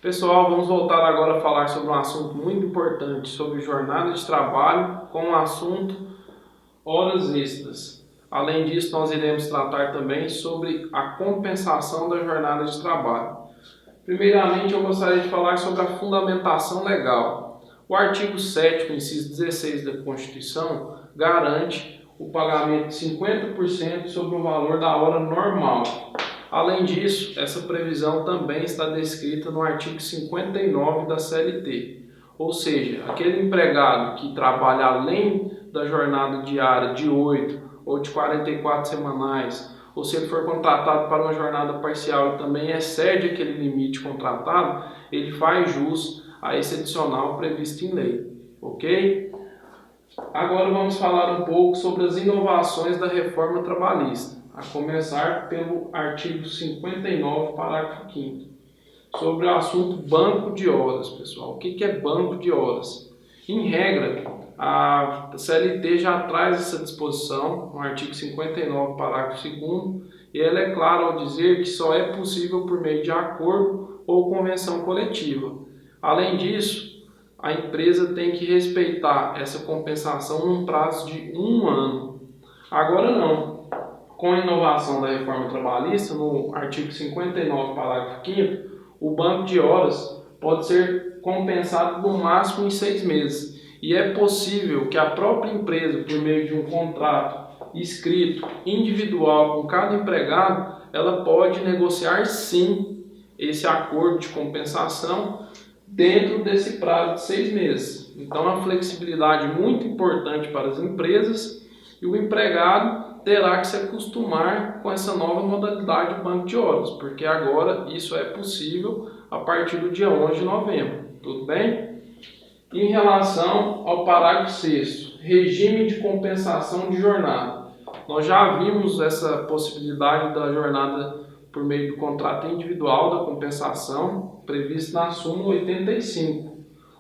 Pessoal, vamos voltar agora a falar sobre um assunto muito importante, sobre jornada de trabalho, com o assunto horas extras. Além disso, nós iremos tratar também sobre a compensação da jornada de trabalho. Primeiramente, eu gostaria de falar sobre a fundamentação legal. O artigo 7º, inciso 16 da Constituição, garante o pagamento de 50% sobre o valor da hora normal. Além disso, essa previsão também está descrita no artigo 59 da CLT, ou seja, aquele empregado que trabalha além da jornada diária de 8 ou de 44 semanais, ou se ele for contratado para uma jornada parcial e também excede aquele limite contratado, ele faz jus a esse adicional previsto em lei, ok? Agora vamos falar um pouco sobre as inovações da reforma trabalhista, a começar pelo artigo 59, parágrafo 5º, sobre o assunto banco de horas, pessoal. O que é banco de horas? Em regra, a CLT já traz essa disposição no artigo 59, parágrafo 2º, e ela é clara ao dizer que só é possível por meio de acordo ou convenção coletiva. Além disso, a empresa tem que respeitar essa compensação num prazo de 1 ano. Agora não. Com a inovação da reforma trabalhista, no artigo 59, parágrafo 5º, o banco de horas pode ser compensado no máximo em 6 meses. E é possível que a própria empresa, por meio de um contrato escrito individual com cada empregado, ela pode negociar sim esse acordo de compensação dentro desse prazo de 6 meses. Então, é uma flexibilidade muito importante para as empresas e o empregado terá que se acostumar com essa nova modalidade de banco de horas, porque agora isso é possível a partir do dia 11 de novembro. Tudo bem? Em relação ao parágrafo 6º, regime de compensação de jornada. Nós já vimos essa possibilidade da jornada por meio do contrato individual da compensação previsto na súmula 85.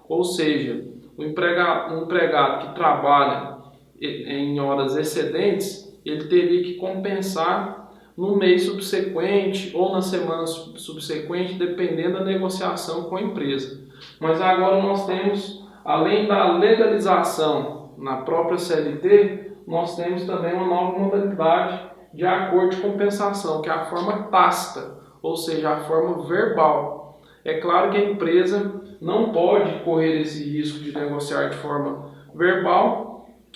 Ou seja, o empregado que trabalha em horas excedentes, ele teria que compensar no mês subsequente ou na semana subsequente, dependendo da negociação com a empresa. Mas agora nós temos, além da legalização na própria CLT, nós temos também uma nova modalidade de acordo de compensação, que é a forma tácita, ou seja, a forma verbal. É claro que a empresa não pode correr esse risco de negociar de forma verbal,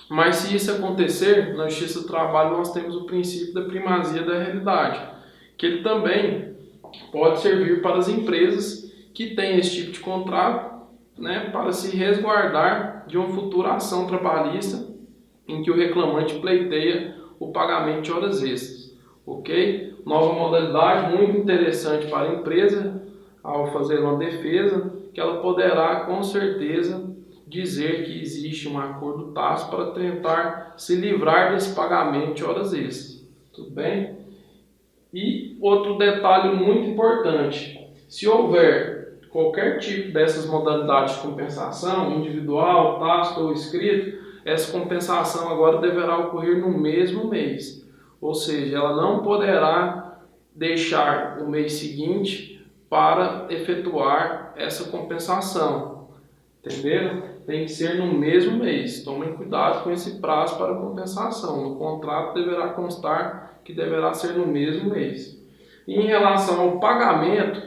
mas se isso acontecer, na Justiça do Trabalho nós temos o princípio da primazia da realidade, que ele também pode servir para as empresas que têm esse tipo de contrato, para se resguardar de uma futura ação trabalhista em que o reclamante pleiteia o pagamento de horas extras, ok? Nova modalidade muito interessante para a empresa ao fazer uma defesa, que ela poderá com certeza dizer que existe um acordo tácito para tentar se livrar desse pagamento de horas extras, tudo bem? E outro detalhe muito importante, se houver qualquer tipo dessas modalidades de compensação, individual, tácito ou escrito, essa compensação agora deverá ocorrer no mesmo mês, ou seja, ela não poderá deixar o mês seguinte para efetuar essa compensação, entenderam? Tem que ser no mesmo mês. Tomem cuidado com esse prazo para compensação. No contrato deverá constar que deverá ser no mesmo mês. E em relação ao pagamento,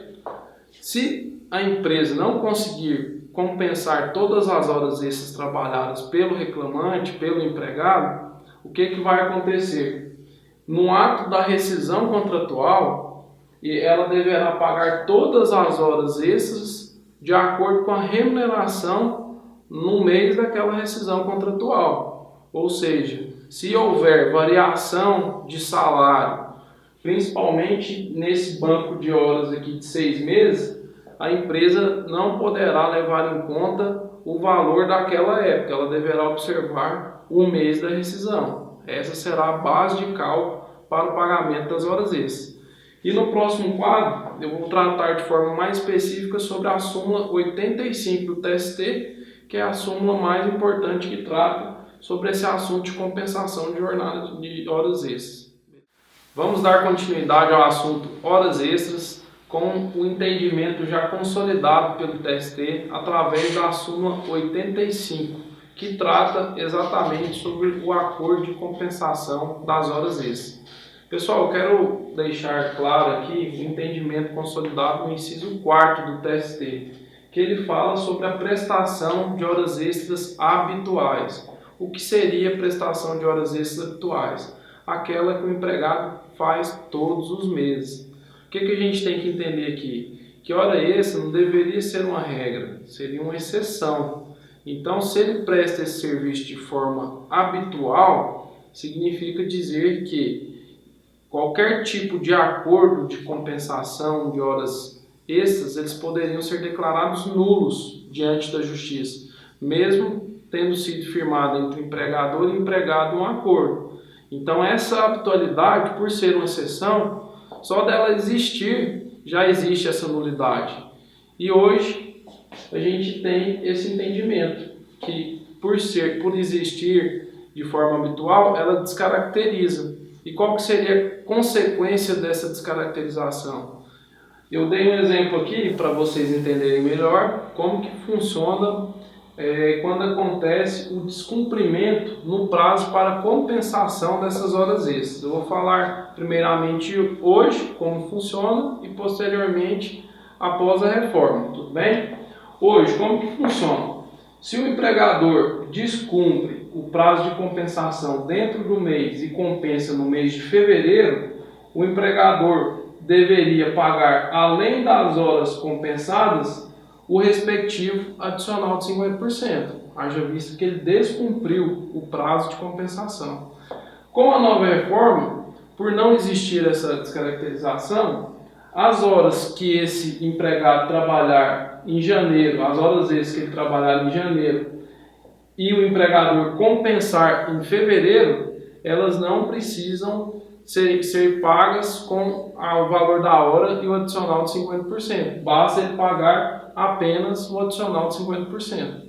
se a empresa não conseguir compensar todas as horas extras trabalhadas pelo reclamante, pelo empregado, o que vai acontecer? No ato da rescisão contratual, ela deverá pagar todas as horas extras de acordo com a remuneração no mês daquela rescisão contratual. Ou seja, se houver variação de salário, principalmente nesse banco de horas aqui de 6 meses, a empresa não poderá levar em conta o valor daquela época, ela deverá observar o mês da rescisão. Essa será a base de cálculo para o pagamento das horas extras. E no próximo quadro, eu vou tratar de forma mais específica sobre a súmula 85 do TST, que é a súmula mais importante que trata sobre esse assunto de compensação de jornada de horas extras. Vamos dar continuidade ao assunto horas extras, com o entendimento já consolidado pelo TST através da súmula 85, que trata exatamente sobre o acordo de compensação das horas extras. Pessoal, eu quero deixar claro aqui o entendimento consolidado no inciso 4º do TST, que ele fala sobre a prestação de horas extras habituais. O que seria prestação de horas extras habituais? Aquela que o empregado faz todos os meses. O que a gente tem que entender aqui? Que hora extra não deveria ser uma regra, seria uma exceção. Então, se ele presta esse serviço de forma habitual, significa dizer que qualquer tipo de acordo de compensação de horas extras, eles poderiam ser declarados nulos diante da justiça, mesmo tendo sido firmado entre o empregador e o empregado um acordo. Então, essa habitualidade, por ser uma exceção, só dela existir, já existe essa nulidade. E hoje, a gente tem esse entendimento, que por existir de forma habitual, ela descaracteriza. E qual que seria a consequência dessa descaracterização? Eu dei um exemplo aqui para vocês entenderem melhor como que funciona quando acontece o descumprimento no prazo para compensação dessas horas extras. Eu vou falar primeiramente hoje como funciona e posteriormente após a reforma, tudo bem? Hoje, como que funciona? Se o empregador descumpre o prazo de compensação dentro do mês e compensa no mês de fevereiro, o empregador deveria pagar, além das horas compensadas, o respectivo adicional de 50%, haja visto que ele descumpriu o prazo de compensação. Com a nova reforma, por não existir essa descaracterização, as horas que esse empregado trabalhar em janeiro, as horas extras que ele trabalhar em janeiro, e o empregador compensar em fevereiro, elas não precisam ser pagas com o valor da hora e o adicional de 50%. Basta ele pagar apenas o adicional de 50%.